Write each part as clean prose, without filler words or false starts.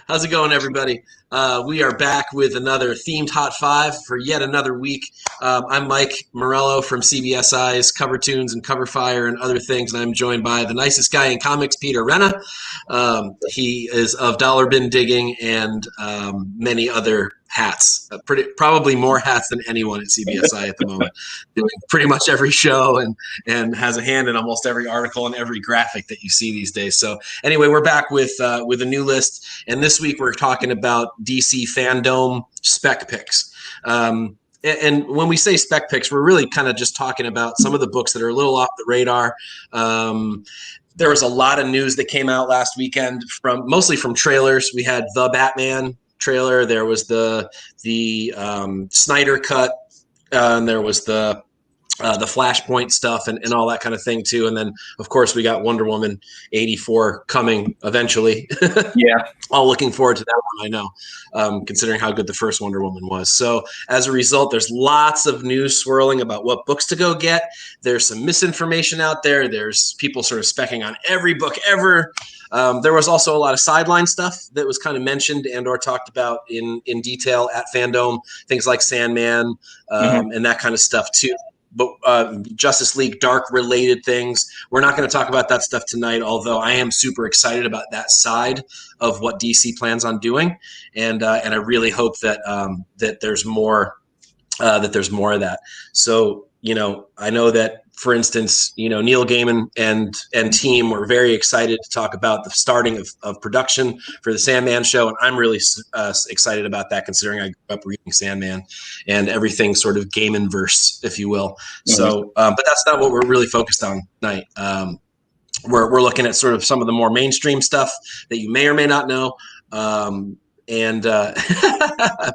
How's it going, everybody? We are back with another themed Hot Five for yet another week. I'm Mike Morello from CBSI's Cover Tunes and Cover Fire and other things, and I'm joined by the nicest guy in comics, Peter Renna. He is of Dollar Bin Digging and many other hats, probably more hats than anyone at CBSI at the moment, doing pretty much every show and has a hand in almost every article and every graphic that you see these days. So anyway, we're back with a new list, and this week we're talking about DC Fandome Spec picks. And when we say spec picks, we're really kind of just talking about some of the books that are a little off the radar. There was a lot of news that came out last weekend mostly from trailers. We had the Batman trailer. There was the Snyder cut. And there was the Flashpoint stuff and all that kind of thing too. And then of course we got Wonder Woman 84 coming eventually. Yeah. All looking forward to that one, I know, considering how good the first Wonder Woman was. So as a result, there's lots of news swirling about what books to go get. There's some misinformation out there. There's people sort of specking on every book ever. There was also a lot of sideline stuff that was kind of mentioned and or talked about in detail at Fandome, things like Sandman and that kind of stuff too. But Justice League Dark related things. We're not going to talk about that stuff tonight, although I am super excited about that side of what DC plans on doing, and I really hope that that there's more of that. So I know that, for instance, Neil Gaiman and team were very excited to talk about the starting of production for the Sandman show, and I'm really excited about that, considering I grew up reading Sandman and everything sort of Gaiman-verse, if you will. So, but that's not what we're really focused on tonight. We're looking at sort of some of the more mainstream stuff that you may or may not know, and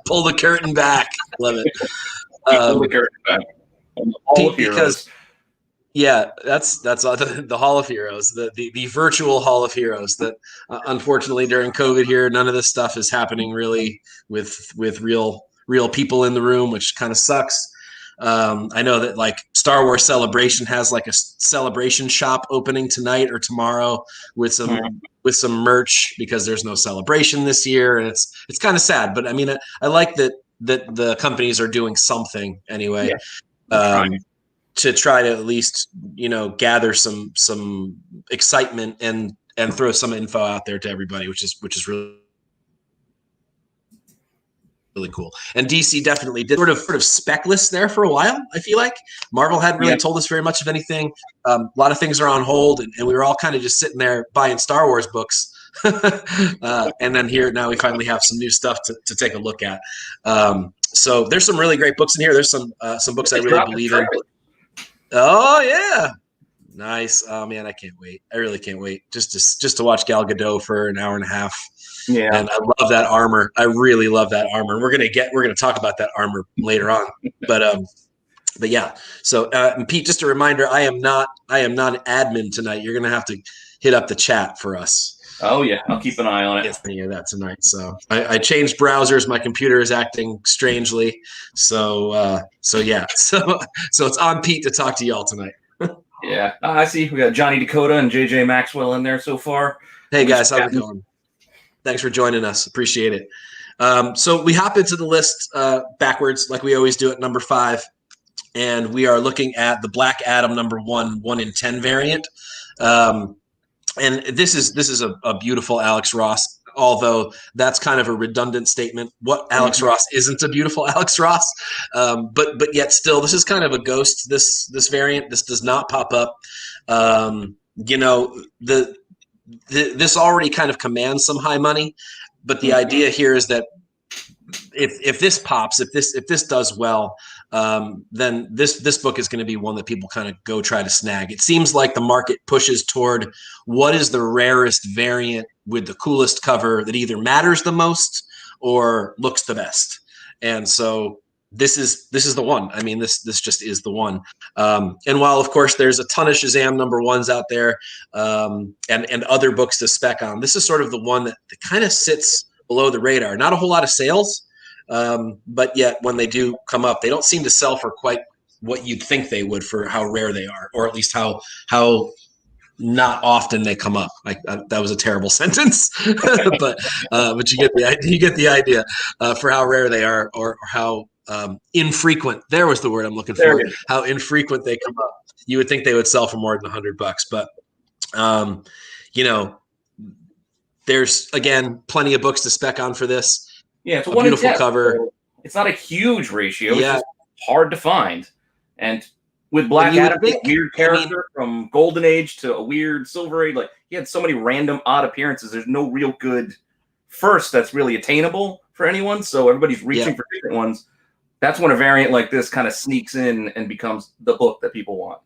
pull the curtain back. Love it. Pull the curtain back. All of because. Yeah, that's the Hall of Heroes, the virtual Hall of Heroes. That unfortunately during COVID here, none of this stuff is happening really with real people in the room, which kind of sucks. I know that like Star Wars Celebration has like a celebration shop opening tonight or tomorrow with some merch because there's no celebration this year, and it's kind of sad. But I mean, I like that the companies are doing something anyway. Yeah. To try to at least, gather some excitement and throw some info out there to everybody, which is really cool. And DC definitely did sort of spec lists there for a while. I feel like Marvel hadn't really told us very much of anything. A lot of things are on hold, and we were all kind of just sitting there buying Star Wars books. And then now we finally have some new stuff to take a look at. So there's some really great books in here. There's some books I really believe in. Oh yeah, nice. Oh man, I can't wait. I really can't wait just to watch Gal Gadot for an hour and a half. Yeah, and I love that armor. I really love that armor. We're gonna talk about that armor later on. But yeah. So Pete, just a reminder, I am not an admin tonight. You're gonna have to hit up the chat for us. Oh yeah, I'll keep an eye on it. It's any of that tonight. So I changed browsers. My computer is acting strangely. So yeah. So it's on Pete to talk to y'all tonight. Yeah, I see. We got Johnny Dakota and JJ Maxwell in there so far. Hey guys, how's it going? Thanks for joining us. Appreciate it. So we hop into the list backwards, like we always do at number 5, and we are looking at the Black Adam number 1 in 10 variant. And this is a beautiful Alex Ross, although that's kind of a redundant statement. What Alex Ross isn't a beautiful Alex Ross, but yet still, this is kind of a ghost. This variant, this does not pop up. This already kind of commands some high money, but the idea here is that if this pops, if this does well, then this book is going to be one that people kind of go try to snag. It seems like the market pushes toward what is the rarest variant with the coolest cover that either matters the most or looks the best. And so this is the one. I mean, this just is the one. And while of course there's a ton of Shazam number 1s out there, and other books to spec on, this is sort of the one that kind of sits below the radar. Not a whole lot of sales. But yet when they do come up, they don't seem to sell for quite what you'd think they would for how rare they are, or at least how not often they come up. That was a terrible sentence, but you get the idea for how rare they are, or how infrequent. There was the word I'm looking for. How infrequent they come up. You would think they would sell for more than $100, but there's again plenty of books to spec on for this. Yeah, it's a beautiful cover. So it's not a huge ratio. Yeah. It's just hard to find. And with Black Adam, a weird character from Golden Age to a weird Silver Age, like he had so many random odd appearances. There's no real good first that's really attainable for anyone. So everybody's reaching for different ones. That's when a variant like this kind of sneaks in and becomes the book that people want.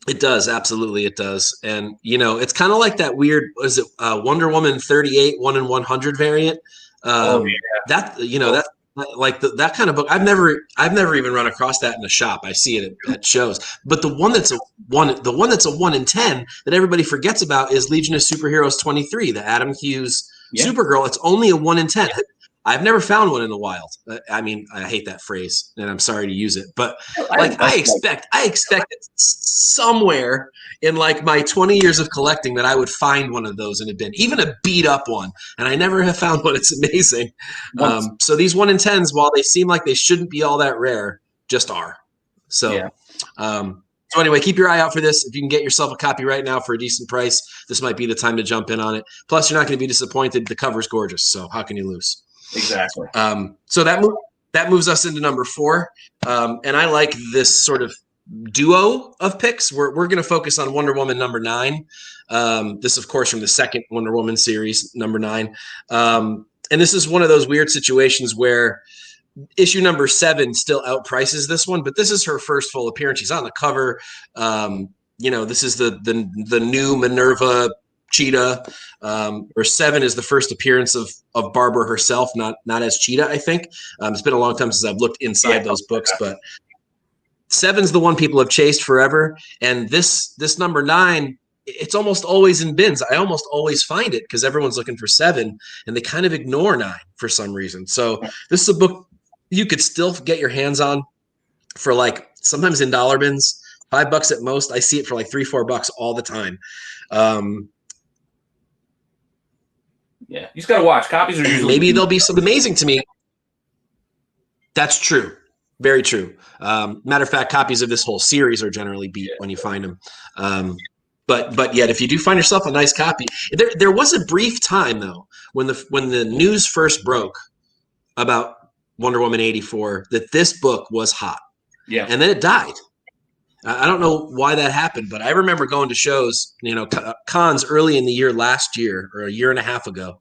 It does, absolutely, it does. And it's kind of like that weird, was it Wonder Woman 38 1 in 100 variant? That that's like that kind of book. I've never even run across that in a shop. I see it at shows. But the one that's a 1 in 10 that everybody forgets about is Legion of Superheroes 23, the Adam Hughes Supergirl. It's only a 1 in 10. I've never found one in the wild. I mean, I hate that phrase, and I'm sorry to use it, but I expect it somewhere in like my 20 years of collecting that I would find one of those in a bin, even a beat up one, and I never have found one. It's amazing. So these 1 in 10s, while they seem like they shouldn't be all that rare, just are. So, so anyway, keep your eye out for this. If you can get yourself a copy right now for a decent price, this might be the time to jump in on it. Plus, you're not going to be disappointed. The cover's gorgeous, so how can you lose? Exactly. So that moves us into number 4. And I like this sort of duo of picks. We're going to focus on Wonder Woman number 9. This, of course, from the second Wonder Woman series, number 9. And this is one of those weird situations where issue number 7 still outprices this one, but this is her first full appearance. She's on the cover. This is the new Minerva Cheetah, or 7 is the first appearance of Barbara herself, not as Cheetah, I think. It's been a long time since I've looked inside those books, but 7's the one people have chased forever. And this number 9, it's almost always in bins. I almost always find it because everyone's looking for 7 and they kind of ignore 9 for some reason. So this is a book you could still get your hands on for like sometimes in dollar bins, $5 at most. I see it for like $3-4 all the time. Yeah, you just got to watch. Copies are usually... Maybe they'll be some amazing to me. That's true. Very true. Matter of fact, copies of this whole series are generally beat when you find them. But yet, if you do find yourself a nice copy, there was a brief time though when the news first broke about Wonder Woman 84 that this book was hot. Yeah, and then it died. I don't know why that happened, but I remember going to shows, cons early in the year last year or a year and a half ago,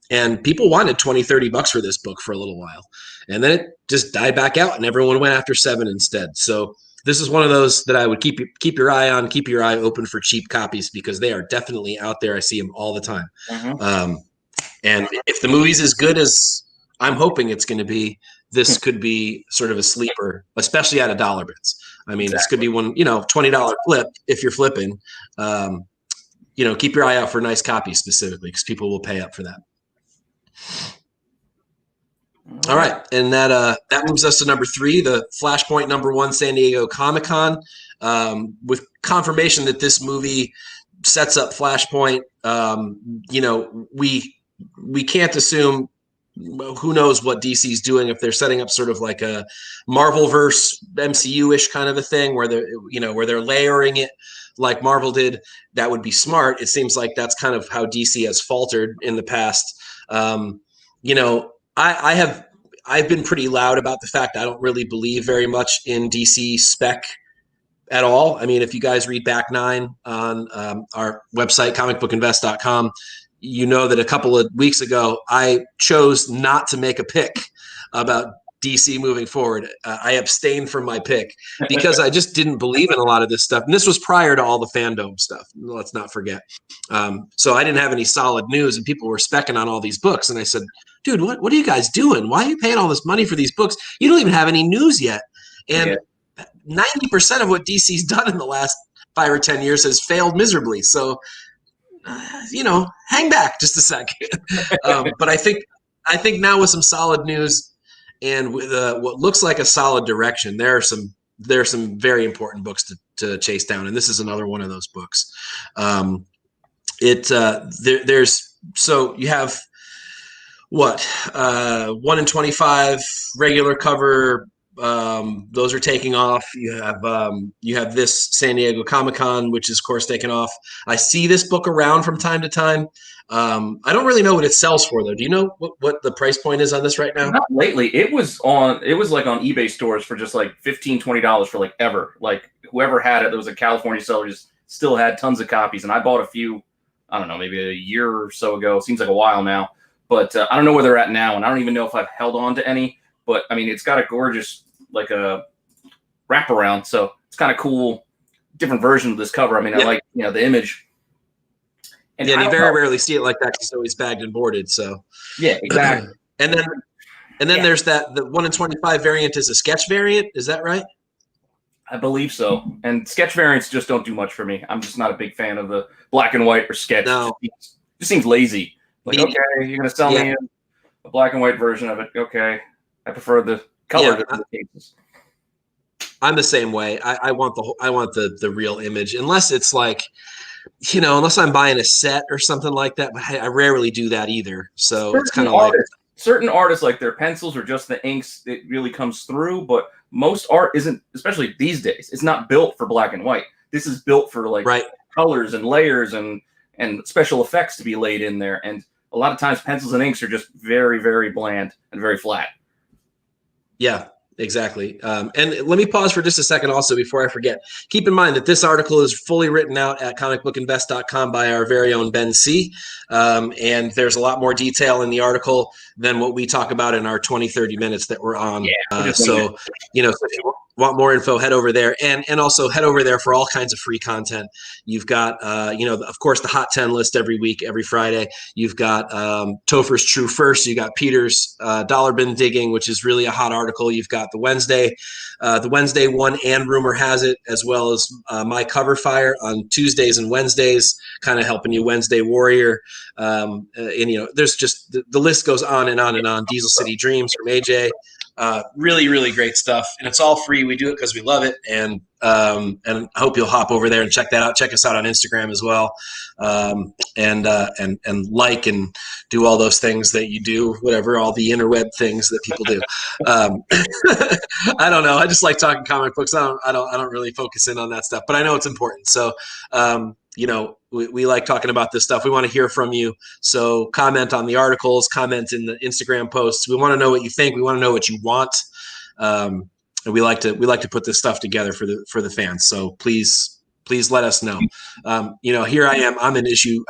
and people wanted $20-$30 for this book for a little while. And then it just died back out and everyone went after 7 instead. So this is one of those that I would keep your eye on, keep your eye open for cheap copies because they are definitely out there. I see them all the time. And if the movie's as good as I'm hoping it's going to be, this could be sort of a sleeper, especially at $1 bins. I mean, This could be one, $20 flip if you're flipping. Keep your eye out for nice copies specifically because people will pay up for that. All right, and that moves us to number 3, the Flashpoint number 1 San Diego Comic-Con, with confirmation that this movie sets up Flashpoint. We can't assume. Who knows what DC's doing if they're setting up sort of like a Marvel-verse MCU-ish kind of a thing where they're layering it like Marvel did. That would be smart. It seems like that's kind of how DC has faltered in the past. I've been pretty loud about the fact I don't really believe very much in DC spec at all. I mean, if you guys read BackNine on our website, comicbookinvest.com, you know that a couple of weeks ago, I chose not to make a pick about DC moving forward. I abstained from my pick because I just didn't believe in a lot of this stuff. And this was prior to all the fandom stuff. Let's not forget. So I didn't have any solid news and people were specking on all these books. And I said, dude, what are you guys doing? Why are you paying all this money for these books? You don't even have any news yet. And 90% of what DC's done in the last 5 or 10 years has failed miserably. So, hang back just a second. But I think now with some solid news and with what looks like a solid direction, there are some very important books chase down, and this is another one of those books. There's so you have what 1 in 25 regular cover. Those are taking off. You have this San Diego Comic-Con, which is of course taking off. I see this book around from time to time. I don't really know what it sells for though. Do you know what the price point is on this right now? Not lately. It was like on eBay stores for just like $15, $20 for like ever. Like whoever had it, there was a California seller just still had tons of copies, and I bought a few. I don't know, maybe a year or so ago. Seems like a while now, but I don't know where they're at now, and I don't even know if I've held on to any. But I mean, it's got a gorgeous like a wraparound, so it's kind of cool, different version of this cover. I mean, I like the image. And you very rarely see it like that because it's always bagged and boarded. So yeah, exactly. and then there's the 1 in 25 variant is a sketch variant. Is that right? I believe so. And sketch variants just don't do much for me. I'm just not a big fan of the black and white or sketch. No. It just seems lazy. Like, okay, you're gonna sell me a black and white version of it. Okay, I prefer the color cases. I'm the same way. I want the real image, unless it's like, unless I'm buying a set or something like that. But I rarely do that either. So it's kind of like certain artists, like their pencils or just the inks, it really comes through. But most art isn't, especially these days. It's not built for black and white. This is built for like colors and layers and special effects to be laid in there. And a lot of times, pencils and inks are just very, very bland and very flat. Yeah. Exactly. And let me pause for just a second also before I forget. Keep in mind that this article is fully written out at comicbookinvest.com by our very own Ben C. And there's a lot more detail in the article than what we talk about in our 20, 30 minutes that we're on. So if you want more info, head over there and also head over there for all kinds of free content. You've got, of course, the Hot 10 list every week, every Friday. You've got Topher's True First. You got Peter's Dollar Bin Digging, which is really a hot article. You've got the Wednesday one and Rumor Has It, as well as My Cover Fire on Tuesdays and Wednesdays, kind of helping you Wednesday Warrior. There's just the list goes on and on and on. Diesel City Dreams from AJ. Really, really great stuff, and it's all free. We do it because we love it, and I hope you'll hop over there and check that out. Check us out on Instagram as well, and like and do all those things that you do, whatever, all the interweb things that people do. I don't know. I just like talking comic books. I don't really focus in on that stuff, but I know it's important. So, we like talking about this stuff. We want to hear from you. So comment on the articles, comment in the Instagram posts. We want to know what you think. We want to know what you want. And we like to put this stuff together for the fans. So please let us know. Here I am. I'm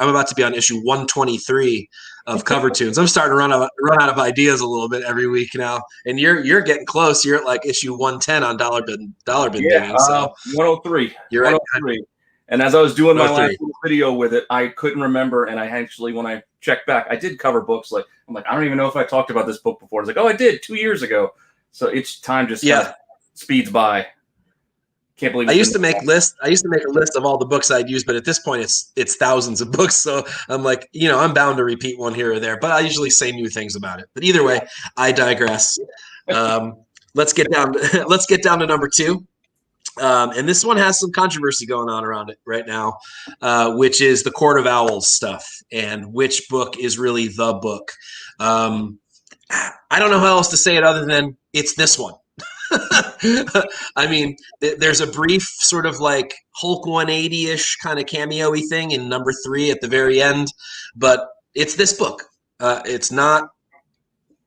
about to be on issue 123 of Cover Tunes. I'm starting to run out of ideas a little bit every week now. And you're getting close. You're at like issue 110 on Dollar Bin Digging. So 103. You're 103. And as I was doing my last video with it, I couldn't remember. And I actually, when I checked back, I did cover books. I'm like, I don't even know if I talked about this book before. It's like, oh, I did 2 years ago. So each time just kind of speeds by. Can't believe I used to make a list of all the books I'd use, but at this point it's thousands of books. So I'm like, I'm bound to repeat one here or there, but I usually say new things about it. But either way, I digress. Let's get down to number 2. And this one has some controversy going on around it right now, which is the Court of Owls stuff and which book is really the book. I don't know how else to say it other than it's this one. I mean, there's a brief sort of like Hulk 180-ish kind of cameo-y thing in number 3 at the very end, but it's this book. It's not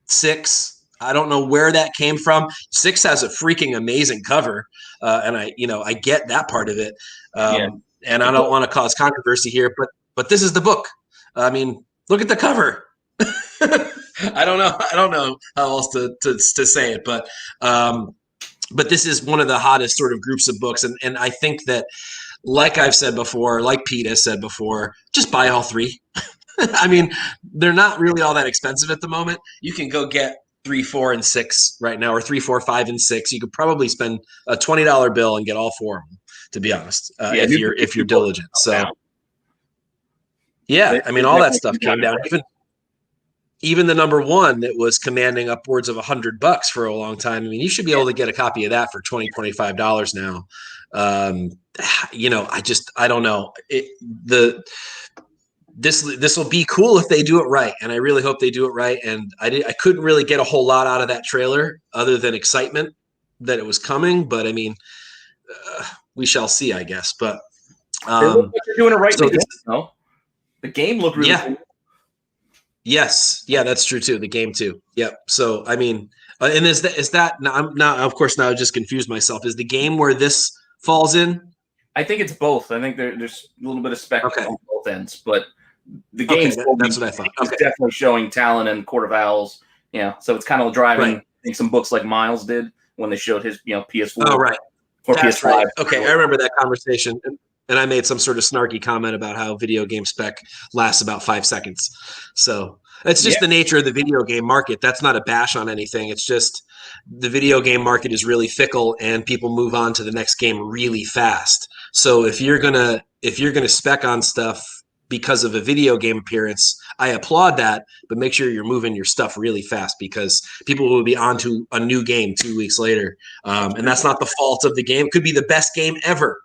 6. I don't know where that came from. 6 has a freaking amazing cover, and I get that part of it. And I don't want to cause controversy here, but this is the book. I mean, look at the cover. I don't know how else to say it, but this is one of the hottest sort of groups of books, and I think that, like I've said before, like Pete has said before, just buy all 3. I mean, they're not really all that expensive at the moment. You can go get 3, 4, and 6 right now, or 3, 4, 5, and 6. You could probably spend a $20 bill and get all 4 of them, to be honest, if you're diligent. So, I mean, all that stuff came down. even the number one that was commanding upwards of $100 for a long time. I mean, you should be able to get a copy of that for $20, $25 now. I don't know. This will be cool if they do it right, and I really hope they do it right. And I couldn't really get a whole lot out of that trailer other than excitement that it was coming. But I mean, we shall see, I guess. But they look like they're doing it right. So the game looked really cool. Yes, yeah, that's true too. The game too. Yep. So I mean, and is that? Now, I'm not. Of course, now I just confused myself. Is the game where this falls in? I think it's both. I think there's a little bit of spec on both ends, but the game's that's what I thought. It's definitely showing Talon and Court of Owls. Yeah, so it's kind of driving. I think some books like Miles did when they showed his PS4. Oh right. Or that's PS5. right. Okay, I remember that conversation. And I made some sort of snarky comment about how video game spec lasts about 5 seconds. So it's just the nature of the video game market. That's not a bash on anything. It's just the video game market is really fickle, and people move on to the next game really fast. So if you're gonna spec on stuff because of a video game appearance, I applaud that, but make sure you're moving your stuff really fast, because people will be on to a new game 2 weeks later. And that's not the fault of the game. It could be the best game ever.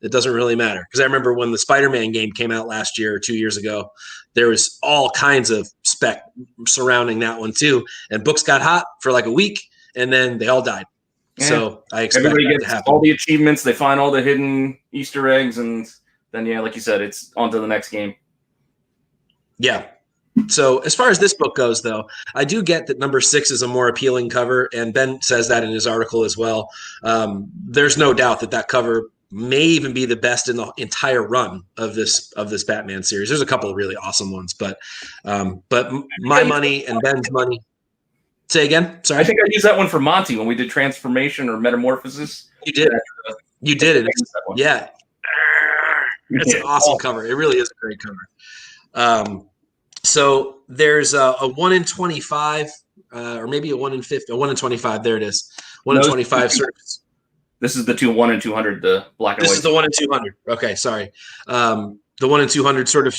It doesn't really matter, because I remember when the Spider-Man game came out last year or 2 years ago, there was all kinds of spec surrounding that one too, and books got hot for like a week, and then they all died. Yeah. So I expect everybody that gets to happen. All the achievements, they find all the hidden Easter eggs, and then like you said, it's on to the next game. Yeah. So as far as this book goes, though, I do get that number 6 is a more appealing cover, and Ben says that in his article as well. There's no doubt that cover may even be the best in the entire run of this Batman series. There's a couple of really awesome ones, but my money and Ben's money. Say again. Sorry. I think I used that one for Monty when we did Transformation or Metamorphosis. You did. You did it. Yeah. It's an awesome cover. It really is a great cover. So there's a 1 in 25, or maybe a 1 in 50, a 1 in 25. There it is. 1 in 25 surface. This is the 1 in 200, the black and white. This is the 1 in 200. Okay, sorry. The 1 in 200 sort of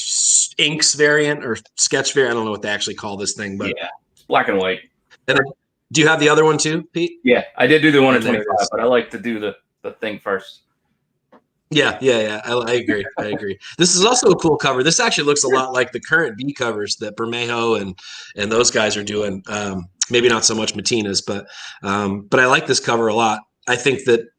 inks variant or sketch variant. I don't know what they actually call this thing, but yeah, black and white. And do you have the other one too, Pete? Yeah, I did do the 1 in 25, but I like to do the thing first. Yeah. I agree. This is also a cool cover. This actually looks a lot like the current B covers that Bermejo and those guys are doing. Maybe not so much Matina's, but I like this cover a lot. I think that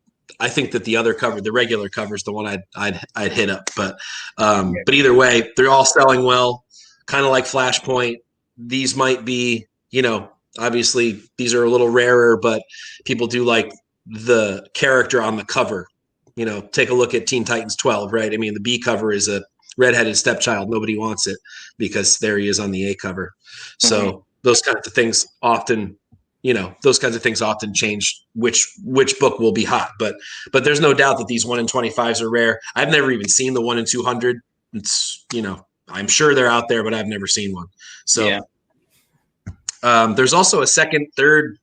the other cover, the regular cover, is the one I'd hit up. But either way, they're all selling well. Kind of like Flashpoint. These might be, obviously these are a little rarer, but people do like the character on the cover. Take a look at Teen Titans 12, right? I mean, the B cover is a redheaded stepchild. Nobody wants it because there he is on the A cover. So those kinds of things often change which book will be hot. But there's no doubt that these 1 in 25s are rare. I've never even seen the 1 in 200. It's, I'm sure they're out there, but I've never seen one. So there's also a second, third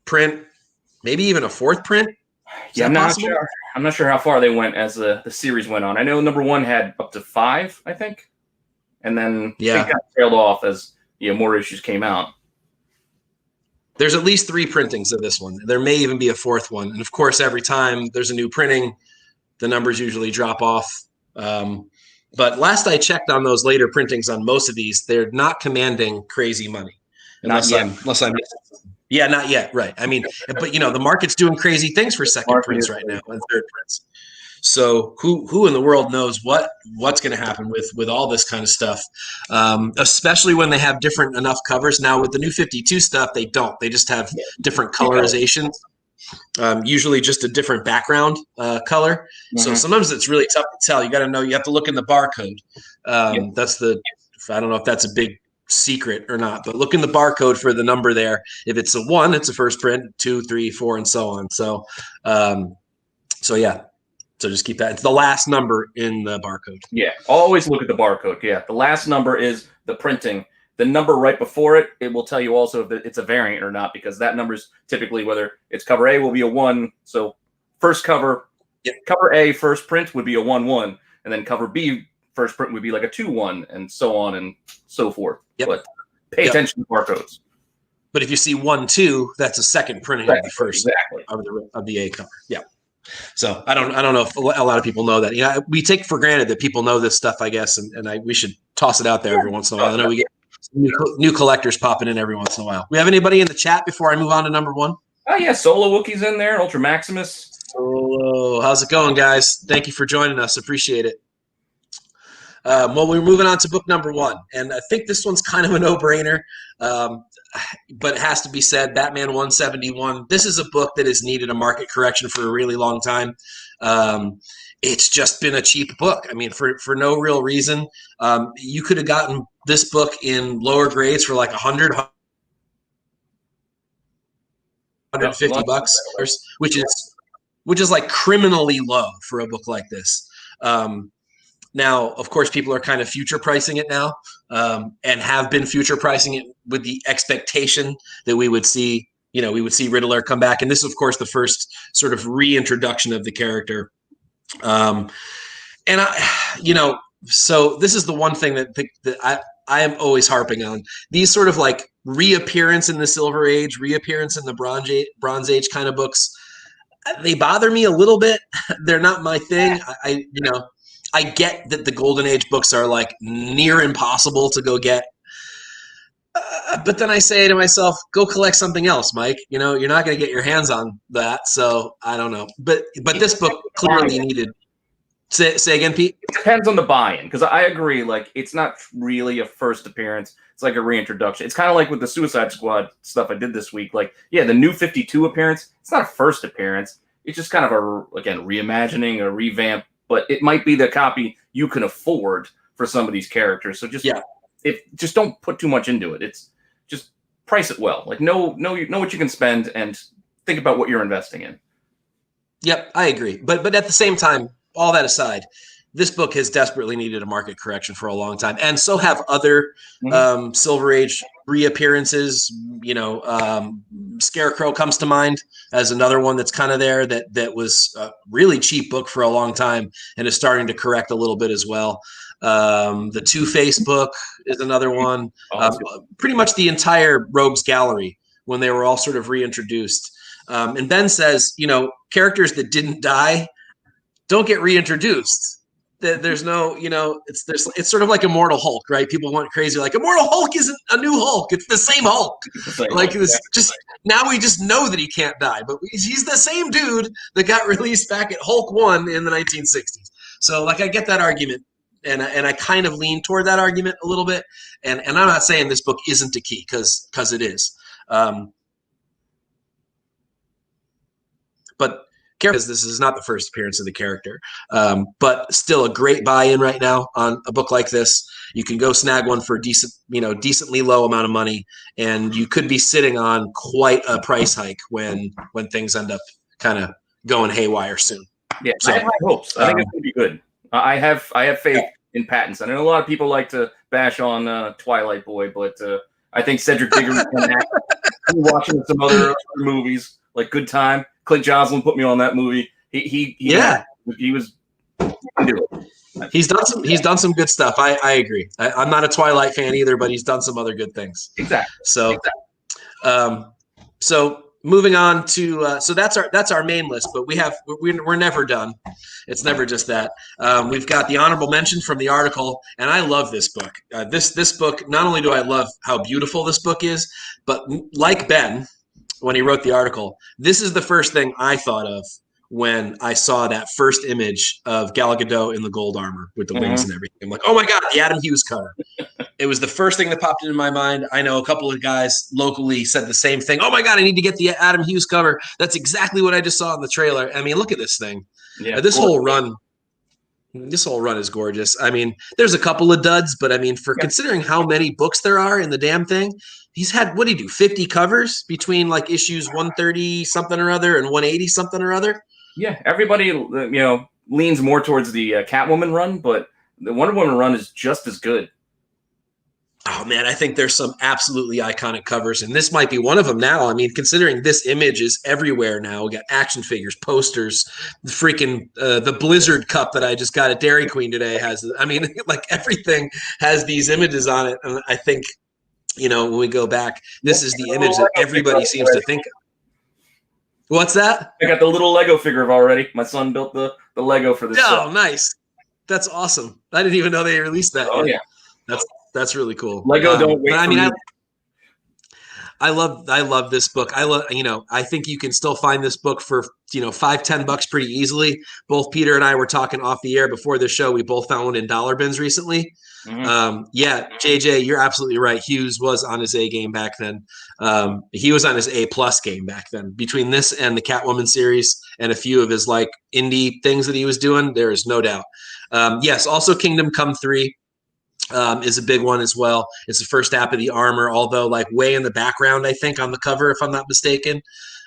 print, maybe even a fourth print. Yeah, I'm not sure how far they went as the series went on. I know number 1 had up to 5, I think. And then it got trailed off as more issues came out. There's at least 3 printings of this one. There may even be a 4th one. And of course, every time there's a new printing, the numbers usually drop off. But last I checked on those later printings on most of these, they're not commanding crazy money. Unless I'm yeah, not yet. Right. I mean, but the market's doing crazy things for second prints right now and third prints. So who in the world knows what's going to happen with all this kind of stuff, especially when they have different enough covers. Now with the new 52 stuff, they don't. They just have different colorizations, usually just a different background color. So sometimes it's really tough to tell. You got to know. You have to look in the barcode. That's I don't know if that's a big secret or not, but look in the barcode for the number there. If it's a 1, it's a first print, 2, 3, 4, and so on. So yeah. So just keep that. It's the last number in the barcode. Yeah, always look at the barcode. Yeah, the last number is the printing. The number right before it, it will tell you also if it's a variant or not, because that number is typically whether it's cover A will be a 1. So first cover, cover A first print would be a 1-1, and then cover B first print would be like a 2-1, and so on and so forth. Yep. But pay attention to barcodes. But if you see 1, 2, that's a second printing of the first of the A cover. Yeah. So I don't know if a lot of people know that. You know, we take for granted that people know this stuff, I guess, and we should toss it out there every once in a while. I know we get new collectors popping in every once in a while. We have anybody in the chat before I move on to number 1? Oh yeah, Solo Wookiee's in there, Ultra Maximus. Solo, how's it going, guys? Thank you for joining us. Appreciate it. Well, we're moving on to book number 1, and I think this one's kind of a no-brainer, but it has to be said, Batman 171. This is a book that has needed a market correction for a really long time. It's just been a cheap book. I mean, for no real reason. You could have gotten this book in lower grades for like $100, $150, which is like criminally low for a book like this. Now, of course, people are kind of future pricing it now, and have been future pricing it with the expectation that we would see Riddler come back. And this is, of course, the first sort of reintroduction of the character. So this is the one thing that I am always harping on. These sort of like reappearance in the Silver Age, reappearance in the Bronze Age kind of books, they bother me a little bit. They're not my thing. I get that the Golden Age books are like near impossible to go get. But then I say to myself, go collect something else, Mike. You know, you're not going to get your hands on that. So I don't know. But this book clearly needed. Say again, Pete? It depends on the buy-in, because I agree. Like, it's not really a first appearance. It's like a reintroduction. It's kind of like with the Suicide Squad stuff I did this week. Like, yeah, the New 52 appearance, it's not a first appearance. It's just kind of reimagining, a revamp. But it might be the copy you can afford for some of these characters. So just don't put too much into it. It's just price it well. Like know what you can spend and think about what you're investing in. Yep, I agree. But at the same time, all that aside, this book has desperately needed a market correction for a long time, and so have other Silver Age reappearances. Scarecrow comes to mind as another one that's kind of there that was a really cheap book for a long time and is starting to correct a little bit as well. The Two-Face book is another one. Pretty much the entire Rogues Gallery when they were all sort of reintroduced. And Ben says, characters that didn't die don't get reintroduced. There's no, it's sort of like Immortal Hulk, right? People went crazy like Immortal Hulk isn't a new Hulk; it's the same Hulk. Now we just know that he can't die, but he's the same dude that got released back at Hulk 1 in the 1960s. So, I get that argument, and I kind of lean toward that argument a little bit. And I'm not saying this book isn't a key because it is, but. Because this is not the first appearance of the character, but still a great buy-in right now on a book like this. You can go snag one for decently low amount of money, and you could be sitting on quite a price hike when things end up kind of going haywire soon. Yeah, so, I have high hopes. I think it's going to be good. I have faith in Pattinson. I know a lot of people like to bash on Twilight Boy, but I think Cedric Diggory can act. I'm watching some other movies like Good Time. Clint Joslin put me on that movie. He was. He's done some good stuff. I agree. I'm not a Twilight fan either, but he's done some other good things. Exactly. So, so moving on to so that's our main list, but we're never done. It's never just that. We've got the honorable mention from the article, and I love this book. This book. Not only do I love how beautiful this book is, but like Ben. When he wrote the article, this is the first thing I thought of when I saw that first image of Gal Gadot in the gold armor with the wings and everything. I'm like, oh my God, the Adam Hughes cover. It was the first thing that popped into my mind. I know a couple of guys locally said the same thing. Oh my God, I need to get the Adam Hughes cover. That's exactly what I just saw in the trailer. I mean, look at this thing. Yeah, this whole run is gorgeous. I mean, there's a couple of duds, but I mean, considering how many books there are in the damn thing, he's had, what did he do, 50 covers between like issues 130 something or other and 180 something or other? Yeah, everybody, leans more towards the Catwoman run, but the Wonder Woman run is just as good. Oh, man, I think there's some absolutely iconic covers, and this might be one of them now. I mean, considering this image is everywhere now. We got action figures, posters, the freaking the Blizzard cup that I just got at Dairy Queen today has, I mean, like everything has these images on it, and I think when we go back, this is the image that everybody seems to think of. What's that? I got the little Lego figure already. My son built the Lego for this. Oh, nice. That's awesome. I didn't even know they released that yet. Yeah. That's really cool. Lego don't wait. But I love this book. I think you can still find this book for, $5-10 pretty easily. Both Peter and I were talking off the air before the show. We both found one in dollar bins recently. Mm-hmm. JJ, you're absolutely right. Hughes was on his A game back then. He was on his A+ game back then. Between this and the Catwoman series and a few of his like indie things that he was doing, there is no doubt. Yes, also Kingdom Come 3. Is a big one as well. It's the first app of the armor, although like way in the background, I think, on the cover, if I'm not mistaken.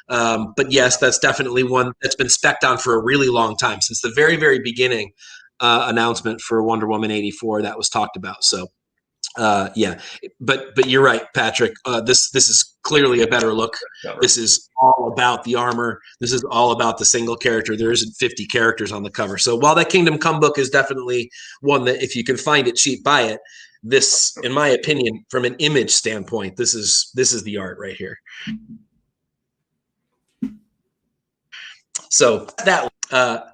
But yes, that's definitely one that's been spec'd on for a really long time, since the very, very beginning announcement for Wonder Woman 84 that was talked about. So but you're right, Patrick. This is clearly a better look. This is all about the armor. This is all about the single character. There isn't 50 characters on the cover. So while that Kingdom Come book is definitely one that if you can find it cheap, buy it. This, in my opinion, from an image standpoint, this is the art right here. So that,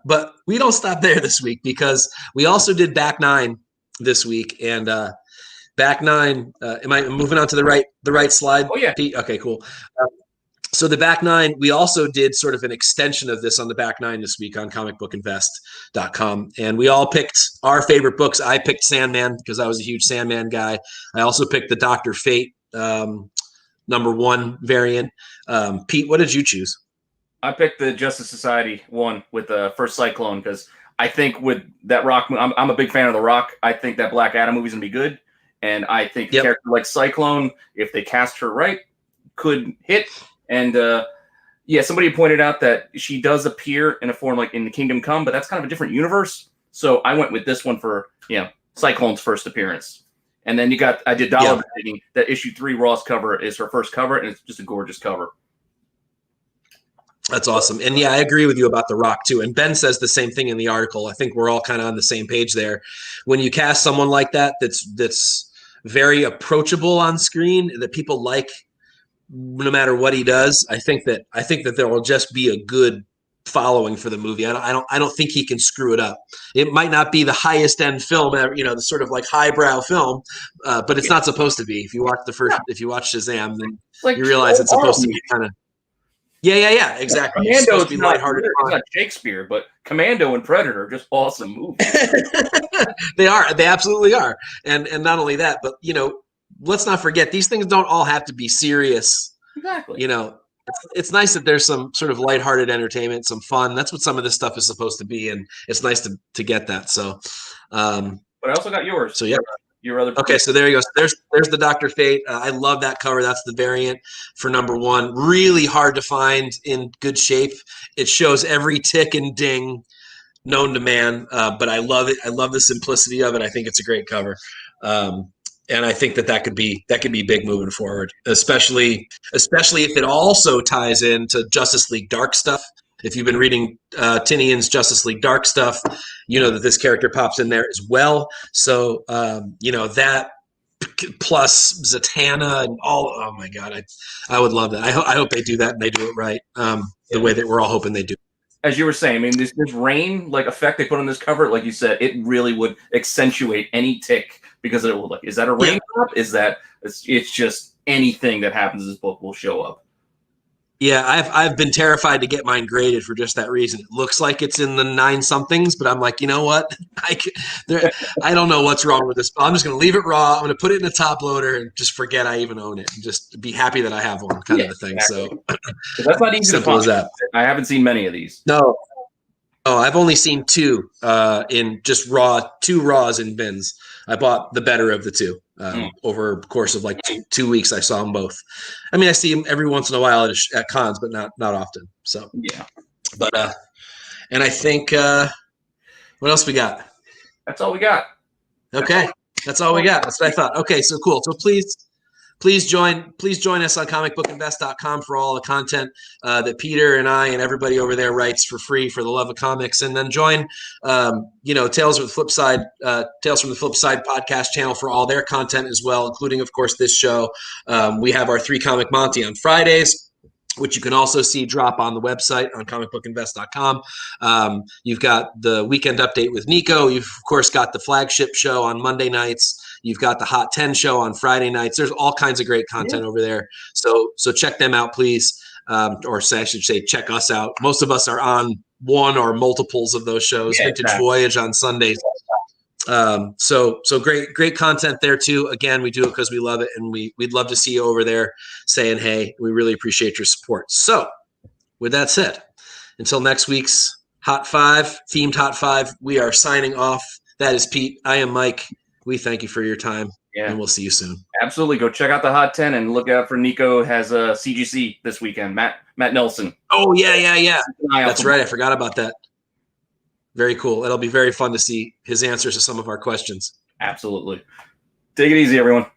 but we don't stop there this week, because we also did BackNine this week, and BackNine. Am I moving on to the right slide? Oh yeah. Pete? Okay, cool. So the BackNine, we also did sort of an extension of this on the BackNine this week on comicbookinvest.com. And we all picked our favorite books. I picked Sandman because I was a huge Sandman guy. I also picked the Dr. Fate #1 variant. Pete, what did you choose? I picked the Justice Society one with the first Cyclone, because I think with that Rock, I'm a big fan of The Rock. I think that Black Adam movie's going to be good. And I think a character like Cyclone, if they cast her right, could hit. And somebody pointed out that she does appear in a form like in the Kingdom Come, but that's kind of a different universe. So I went with this one for Cyclone's first appearance. And then I did dollar bidding that issue 3 Raw's cover is her first cover, and it's just a gorgeous cover. That's awesome. And I agree with you about The Rock too. And Ben says the same thing in the article. I think we're all kind of on the same page there. When you cast someone like that, that's very approachable on screen, that people like, no matter what he does, I think that there will just be a good following for the movie. I don't think he can screw it up. It might not be the highest end film, the sort of like highbrow film, but it's not supposed to be. If you watch Shazam, then you realize it's supposed to be kind of. Yeah, exactly. Commando is lighthearted. It's not Shakespeare, but Commando and Predator are just awesome movies. They are. They absolutely are. And not only that, but let's not forget, these things don't all have to be serious. Exactly. It's nice that there's some sort of lighthearted entertainment, some fun. That's what some of this stuff is supposed to be, and it's nice to get that. So, but I also got yours. So yeah. Your other okay, so there you go. There's the Dr. Fate. I love that cover. That's the variant for #1. Really hard to find in good shape. It shows every tick and ding known to man, but I love it. I love the simplicity of it. I think it's a great cover, and I think that could be big moving forward, especially if it also ties into Justice League Dark stuff. If you've been reading Tinian's Justice League Dark stuff, you know that this character pops in there as well. So, that plus Zatanna and all. Oh my God, I would love that. I hope they do that and they do it right, the way that we're all hoping they do. As you were saying, I mean, this rain effect they put on this cover, like you said, it really would accentuate any tick, because it will is that a raindrop? Is that it's just anything that happens in this book will show up. Yeah, I've been terrified to get mine graded for just that reason. It looks like it's in the 9-somethings, but I'm like, you know what? I don't know what's wrong with this. I'm just going to leave it raw. I'm going to put it in a top loader and just forget I even own it, and just be happy that I have one, kind of a thing. Exactly. So that's not easy simple to as that. I haven't seen many of these. No. Oh, I've only seen 2 in just 2 raws in bins. I bought the better of the 2 over the course of 2 weeks. I saw them both. I mean, I see them every once in a while at cons, but not often. So yeah. But and I think what else we got? That's all we got. Okay, that's all we got. That's what I thought. Okay, so cool. So please please join us on comicbookinvest.com for all the content that Peter and I and everybody over there writes for free for the love of comics. And then join, Tales from the Flip Side podcast channel for all their content as well, including, of course, this show. We have our 3 Comic Monty on Fridays, which you can also see drop on the website on comicbookinvest.com. You've got the Weekend Update with Nico. You've, of course, got the flagship show on Monday nights. You've got the Hot 10 show on Friday nights. There's all kinds of great content over there. So check them out, please. I should say, check us out. Most of us are on one or multiples of those shows. Vintage Voyage on Sundays. So great content there too. Again, we do it because we love it, and we'd love to see you over there saying, hey, we really appreciate your support. So with that said, until next week's themed Hot 5, we are signing off. That is Pete. I am Mike. We thank you for your time, and we'll see you soon. Absolutely. Go check out the Hot 10 and look out for Nico has a CGC this weekend. Matt Nelson. Oh, yeah. That's right. I forgot about that. Very cool. It'll be very fun to see his answers to some of our questions. Absolutely. Take it easy, everyone.